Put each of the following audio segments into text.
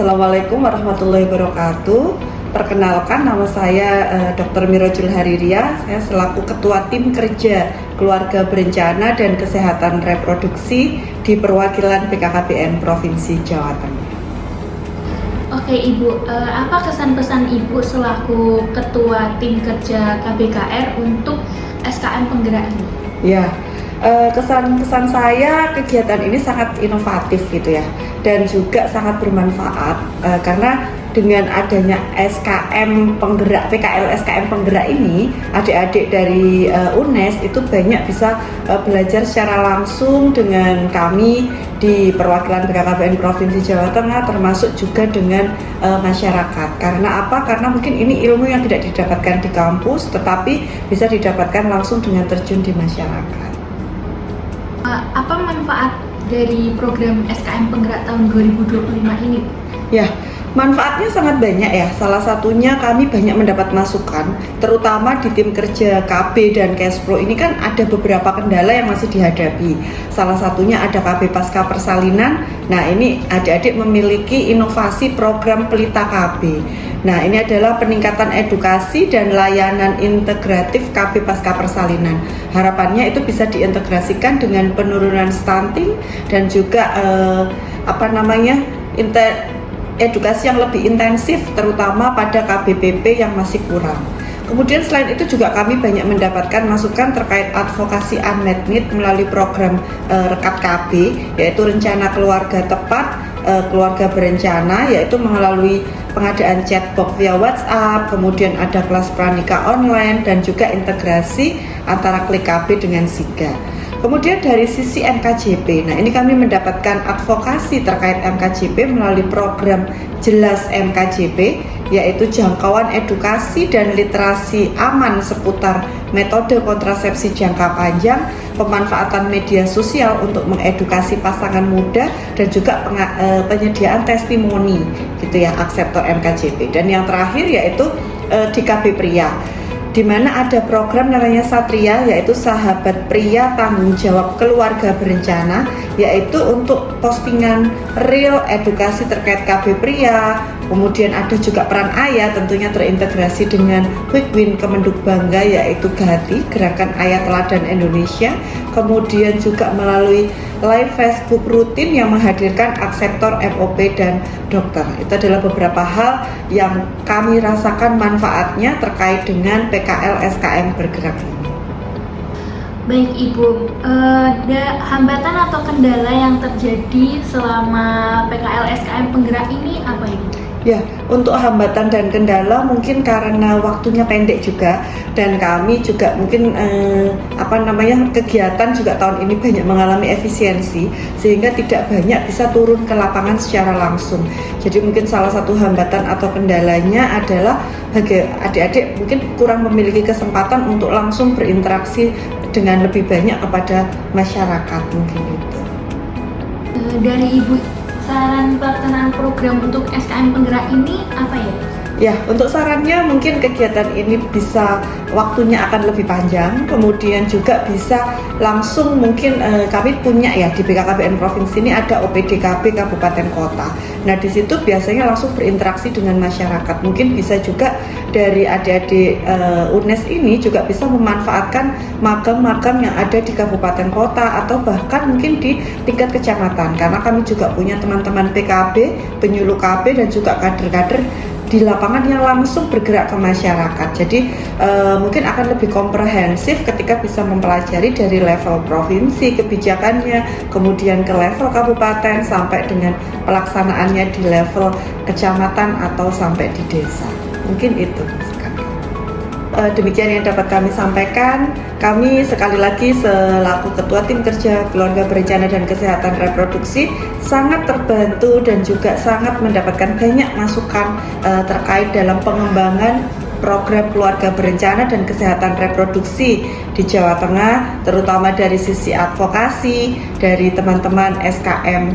Assalamualaikum warahmatullahi wabarakatuh. Perkenalkan, nama saya Dr. Mirojul Hariria. Saya selaku Ketua Tim Kerja Keluarga Berencana dan Kesehatan Reproduksi di Perwakilan BKKBN Provinsi Jawa Tengah. Oke Ibu, apa kesan-pesan Ibu selaku Ketua Tim Kerja KBKR untuk SKM Penggerak ini? Ya, kesan-kesan saya kegiatan ini sangat inovatif gitu ya, dan juga sangat bermanfaat karena dengan adanya SKM Penggerak, PKL SKM Penggerak ini, adik-adik dari UNES itu banyak bisa belajar secara langsung dengan kami di perwakilan BKKBN Provinsi Jawa Tengah, termasuk juga dengan masyarakat. Karena apa? Karena mungkin ini ilmu yang tidak didapatkan di kampus, tetapi bisa didapatkan langsung dengan terjun di masyarakat. Apa manfaat dari program SKM Penggerak tahun 2025 ini? Ya, manfaatnya sangat banyak ya. Salah satunya kami banyak mendapat masukan, terutama di tim kerja KB dan Cashflow ini kan ada beberapa kendala yang masih dihadapi. Salah satunya ada KB Pasca Persalinan. Nah, ini adik-adik memiliki inovasi program Pelita KB. Nah, ini adalah peningkatan edukasi dan layanan integratif KB Pasca Persalinan. Harapannya itu bisa diintegrasikan dengan penurunan stunting dan juga edukasi yang lebih intensif, terutama pada KBPP yang masih kurang. Kemudian selain itu juga kami banyak mendapatkan masukan terkait advokasi unmet need melalui program Rekat KB, yaitu Rencana Keluarga Tepat, Keluarga Berencana, yaitu melalui pengadaan chatbox via WhatsApp, kemudian ada kelas pranikah online, dan juga integrasi antara Klik KB dengan SIGA. Kemudian dari sisi MKJP, nah ini kami mendapatkan advokasi terkait MKJP melalui program Jelas MKJP, yaitu jangkauan edukasi dan literasi aman seputar metode kontrasepsi jangka panjang, pemanfaatan media sosial untuk mengedukasi pasangan muda, dan juga penyediaan testimoni gitu ya, akseptor MKJP. Dan yang terakhir yaitu di KB Pria, di mana ada program namanya Satria, yaitu Sahabat Pria Tanggung Jawab Keluarga Berencana, yaitu untuk postingan real edukasi terkait KB Pria. Kemudian ada juga peran ayah, tentunya terintegrasi dengan Quick Win Kemenduk Bangga, yaitu GATI, Gerakan Ayah Teladan Indonesia. Kemudian juga melalui live Facebook rutin yang menghadirkan akseptor MOP dan dokter. Itu adalah beberapa hal yang kami rasakan manfaatnya terkait dengan PKL SKM Bergerak ini. Baik Ibu, ada hambatan atau kendala yang terjadi selama PKL SKM Penggerak ini apa Ibu? Ya, untuk hambatan dan kendala mungkin karena waktunya pendek juga, dan kami juga mungkin kegiatan juga tahun ini banyak mengalami efisiensi, sehingga tidak banyak bisa turun ke lapangan secara langsung. Jadi mungkin salah satu hambatan atau kendalanya adalah bagi adik-adik mungkin kurang memiliki kesempatan untuk langsung berinteraksi dengan lebih banyak kepada masyarakat, mungkin itu. Dari Ibu, saran pelaksanaan program untuk SKM Penggerak ini apa ya? Ya, untuk sarannya mungkin kegiatan ini bisa waktunya akan lebih panjang, kemudian juga bisa langsung mungkin kami punya ya di BKKBN Provinsi ini ada OPDKB Kabupaten Kota. Nah, di situ biasanya langsung berinteraksi dengan masyarakat. Mungkin bisa juga dari adik-adik UNES ini juga bisa memanfaatkan magam-magam yang ada di Kabupaten Kota atau bahkan mungkin di tingkat kecamatan, karena kami juga punya teman-teman PKB, penyuluh KB, dan juga kader-kader di lapangan yang langsung bergerak ke masyarakat. Jadi mungkin akan lebih komprehensif ketika bisa mempelajari dari level provinsi kebijakannya, kemudian ke level kabupaten, sampai dengan pelaksanaannya di level kecamatan atau sampai di desa. Mungkin itu. Demikian yang dapat kami sampaikan. Kami sekali lagi selaku Ketua Tim Kerja Keluarga Berencana dan Kesehatan Reproduksi sangat terbantu dan juga sangat mendapatkan banyak masukan terkait dalam pengembangan program Keluarga Berencana dan Kesehatan Reproduksi di Jawa Tengah, terutama dari sisi advokasi dari teman-teman SKM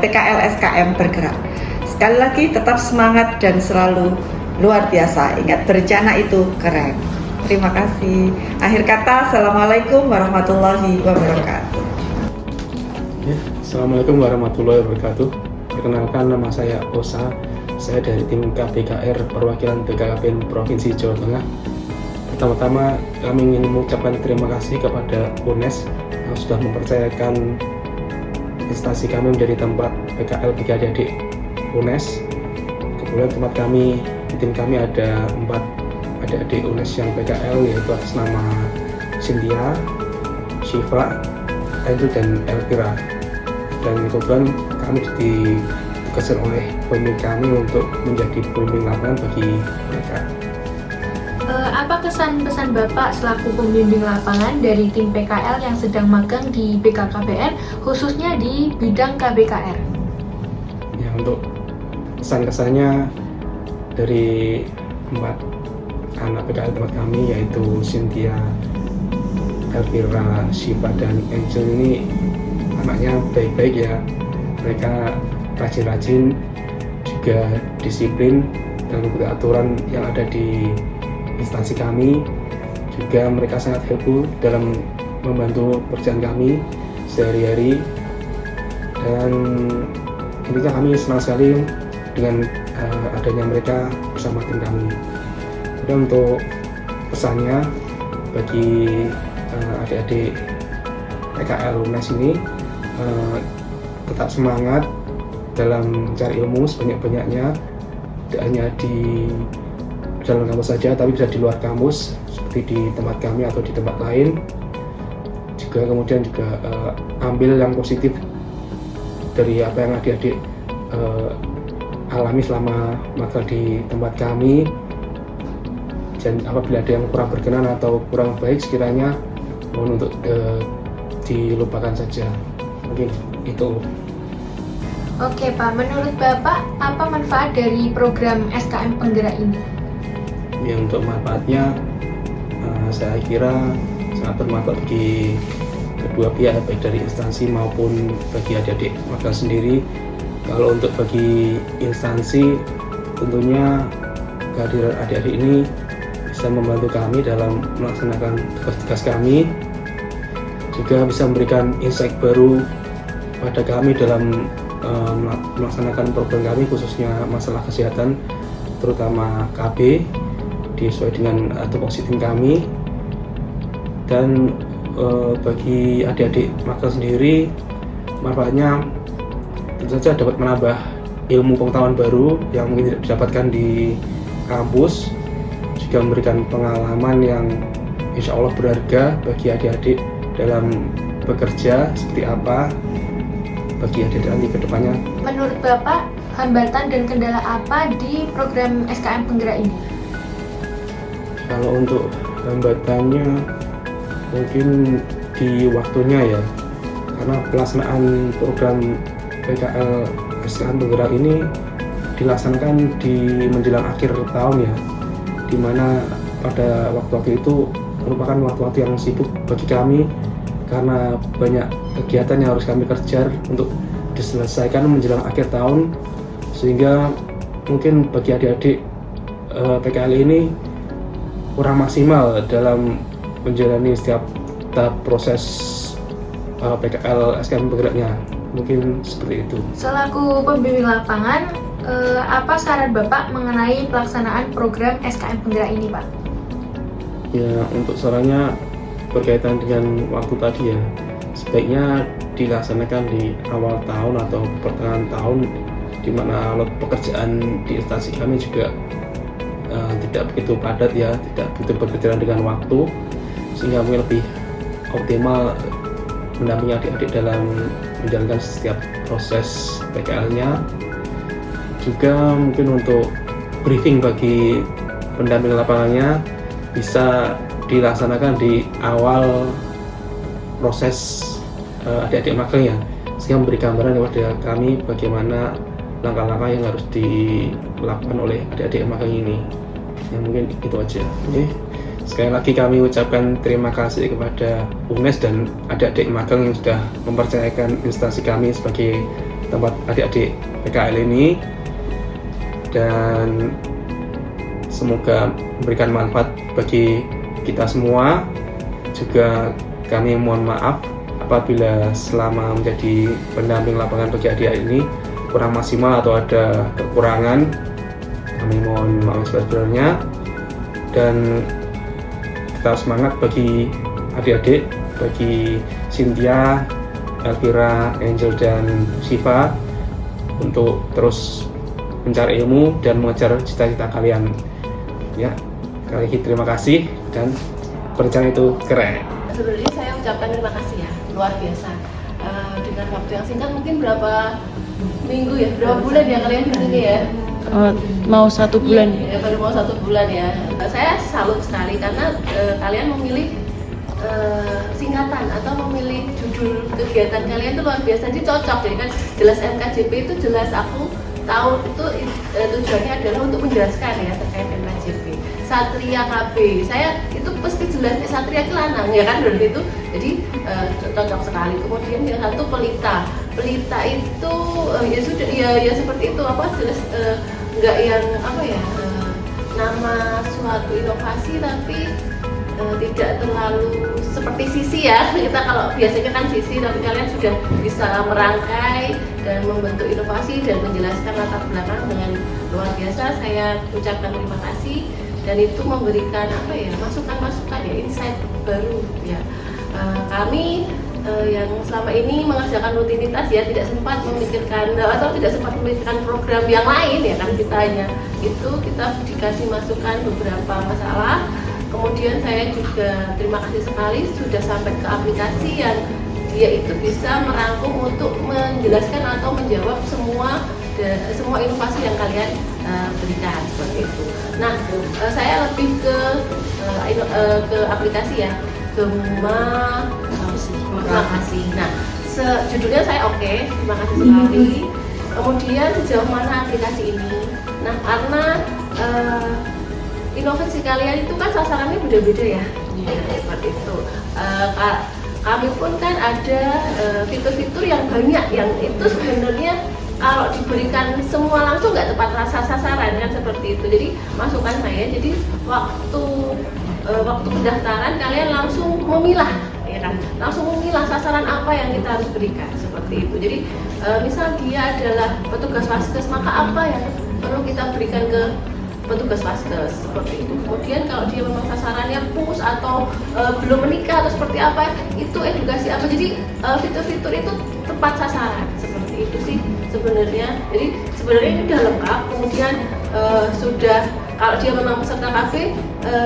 PKL SKM Bergerak. Sekali lagi tetap semangat dan selalu luar biasa. Ingat, berencana itu keren. Terima kasih. Akhir kata, Assalamualaikum warahmatullahi wabarakatuh. Assalamualaikum warahmatullahi wabarakatuh. Perkenalkan, nama saya Osa. Saya dari tim KBKR perwakilan BKKBN Provinsi Jawa Tengah. Pertama-tama kami ingin mengucapkan terima kasih kepada UNES yang sudah mempercayakan instansi kami menjadi tempat PKL bagi adik-adik UNES. Kemudian tempat kami, di tim kami ada 4 adik-adik UNES yang PKL, yaitu atas nama Cynthia, Shiva, Andrew, dan Elvira. Dan kemudian kami ditugaskan oleh pemimpin kami untuk menjadi pemimpin lapangan bagi mereka. Apa kesan-pesan Bapak selaku pembimbing lapangan dari tim PKL yang sedang magang di BKKBN, khususnya di bidang KBKR? Ya, untuk kesan-kesannya dari 4 anak PKL tempat kami, yaitu Cynthia, Elvira, Shiva, dan Angel ini anaknya baik-baik ya. Mereka rajin-rajin, juga disiplin dan mengikuti aturan yang ada di instansi kami. Juga mereka sangat helpful dalam membantu pekerjaan kami sehari-hari, dan intinya kami senang sekali dengan adanya mereka bersama tim kami. Dan untuk pesannya bagi adik-adik PKL UNES ini, tetap semangat dalam mencari ilmu sebanyak-banyaknya, tidak hanya di dalam kampus saja, tapi bisa di luar kampus seperti di tempat kami atau di tempat lain. Juga kemudian juga ambil yang positif dari apa yang adik-adik alami selama magang di tempat kami. Dan apabila ada yang kurang berkenan atau kurang baik, sekiranya mohon untuk dilupakan saja. Mungkin itu. Oke Pak, menurut Bapak apa manfaat dari program SKM Penggerak ini? Ya, untuk manfaatnya saya kira sangat bermanfaat bagi kedua pihak, baik dari instansi maupun bagi adik-adik magang sendiri. Kalau untuk bagi instansi, tentunya kehadiran adik-adik ini bisa membantu kami dalam melaksanakan tugas-tugas kami, juga bisa memberikan insight baru pada kami dalam melaksanakan program kami, khususnya masalah kesehatan, terutama KB, sesuai dengan tupoksi tim kami. Dan bagi adik-adik magang sendiri, manfaatnya tentu saja dapat menambah ilmu pengetahuan baru yang mungkin tidak didapatkan di kampus, juga memberikan pengalaman yang insya Allah berharga bagi adik-adik dalam bekerja seperti apa bagi adik-adik nanti ke depannya. Menurut Bapak, hambatan dan kendala apa di program SKM Penggerak ini? Kalau untuk hambatannya mungkin di waktunya ya, karena pelaksanaan program PKL SKM Penggerak ini dilaksanakan di menjelang akhir tahun ya, dimana pada waktu-waktu itu merupakan waktu-waktu yang sibuk bagi kami karena banyak kegiatan yang harus kami kejar untuk diselesaikan menjelang akhir tahun, sehingga mungkin bagi adik-adik PKL ini kurang maksimal dalam menjalani setiap tahap proses PKL SKM Penggeraknya. Mungkin seperti itu. Selaku pembimbing lapangan, apa saran Bapak mengenai pelaksanaan program SKM Penggerak ini, Pak? Ya, untuk sarannya berkaitan dengan waktu tadi ya, sebaiknya dilaksanakan di awal tahun atau pertengahan tahun, di mana lot pekerjaan di instansi kami juga tidak begitu padat ya, tidak begitu berkejaran dengan waktu, sehingga mungkin lebih optimal mendampingi adik-adik dalam menjalankan setiap proses PKL-nya. Juga mungkin untuk briefing bagi pendamping lapangannya bisa dilaksanakan di awal proses adik-adik magang ya, sehingga memberi gambaran kepada kami bagaimana langkah-langkah yang harus dilakukan oleh adik-adik magang ini. Ya, mungkin itu aja. Oke. Sekali lagi kami ucapkan terima kasih kepada UNES dan adik-adik magang yang sudah mempercayakan instansi kami sebagai tempat adik-adik PKL ini, dan semoga memberikan manfaat bagi kita semua. Juga kami mohon maaf apabila selama menjadi pendamping lapangan bagi adik-adik ini kurang maksimal atau ada kekurangan, kami mohon maaf sebesar-besarnya, dan tetap semangat bagi adik-adik, bagi Cynthia, Elvira, Angel, dan Siva untuk terus mencari ilmu dan mengejar cita-cita kalian. Ya, sekali lagi terima kasih, dan perencanaan itu keren. Sebenarnya saya ucapkan terima kasih ya, luar biasa. Dengan waktu yang singkat, mungkin berapa minggu ya, berapa bulan ya kalian ini ya? Mau 1 bulan. Ya, baru mau 1 bulan ya. Saya salut sekali karena kalian memilih singkatan atau memilih judul kegiatan kalian itu luar biasa. Jadi cocok, jadi kan jelas MKJP itu jelas aku tahu itu tujuannya adalah untuk menjelaskan ya terkait MKJP. Satria KB, saya itu pasti jelas Satria itu lanang ya kan berarti itu, jadi cocok sekali. Kemudian yang satu Pelita itu ya sudah ya seperti itu, apa jelas nggak yang apa ya nama suatu inovasi tapi tidak terlalu seperti Sisi ya. Kita kalau biasanya kan Sisi, tapi kalian sudah bisa merangkai dan membentuk inovasi dan menjelaskan latar belakang dengan luar biasa. Saya ucapkan terima kasih, dan itu memberikan apa ya masukan-masukan ya, insight baru ya. Kami yang selama ini mengerjakan rutinitas ya tidak sempat memikirkan atau tidak sempat memikirkan program yang lain ya kan, kita hanya itu kita dikasih masukan beberapa masalah. Kemudian saya juga terima kasih sekali sudah sampai ke aplikasi yang dia itu bisa merangkum untuk menjelaskan atau menjawab semua inovasi yang kalian berikan seperti itu. Nah, saya lebih ke aplikasi ya, Terima kasih. Nah, judulnya saya oke, terima kasih sekali. Kemudian sejauh mana aplikasi ini? Nah, karena inovasi kalian itu kan sasarannya beda-beda ya, seperti itu. Kami pun kan ada fitur-fitur yang banyak yang itu sebenarnya kalau diberikan semua langsung nggak tepat rasa sasaran kan, seperti itu. Jadi masukan saya, jadi waktu pendaftaran kalian langsung memilah ya kan, langsung memilah sasaran apa yang kita harus berikan seperti itu. Jadi misal dia adalah petugas Vaskes, maka apa yang perlu kita berikan ke petugas Vaskes seperti itu. Kemudian kalau dia memang sasarannya pus atau belum menikah atau seperti apa, itu edukasi apa. Jadi fitur-fitur itu tepat sasaran seperti itu sih sebenarnya. Jadi sebenarnya ini udah lengkap. Kemudian sudah kalau dia memang peserta KB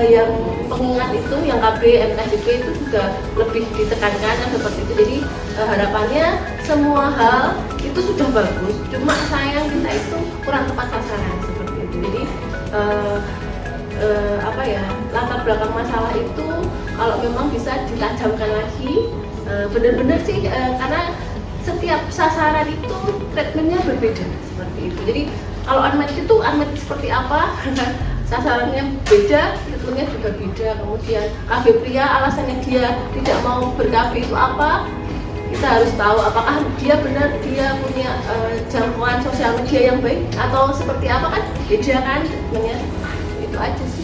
yang pengingat itu, yang KB MKJP itu juga lebih ditekankan seperti itu. Jadi harapannya semua hal itu sudah bagus, cuma sayang kita itu kurang tepat sasaran seperti itu. Jadi apa ya, latar belakang masalah itu kalau memang bisa ditajamkan lagi, benar-benar sih karena setiap sasaran itu treatmentnya berbeda seperti itu. Jadi kalau unmet itu unmet seperti apa, sasarannya beda, treatmentnya juga beda. Kemudian KB pria alasannya dia tidak mau ber-KB itu apa, kita harus tahu apakah dia benar dia punya jangkauan sosial media yang baik atau seperti apa kan, beda kan treatmentnya. Itu aja sih.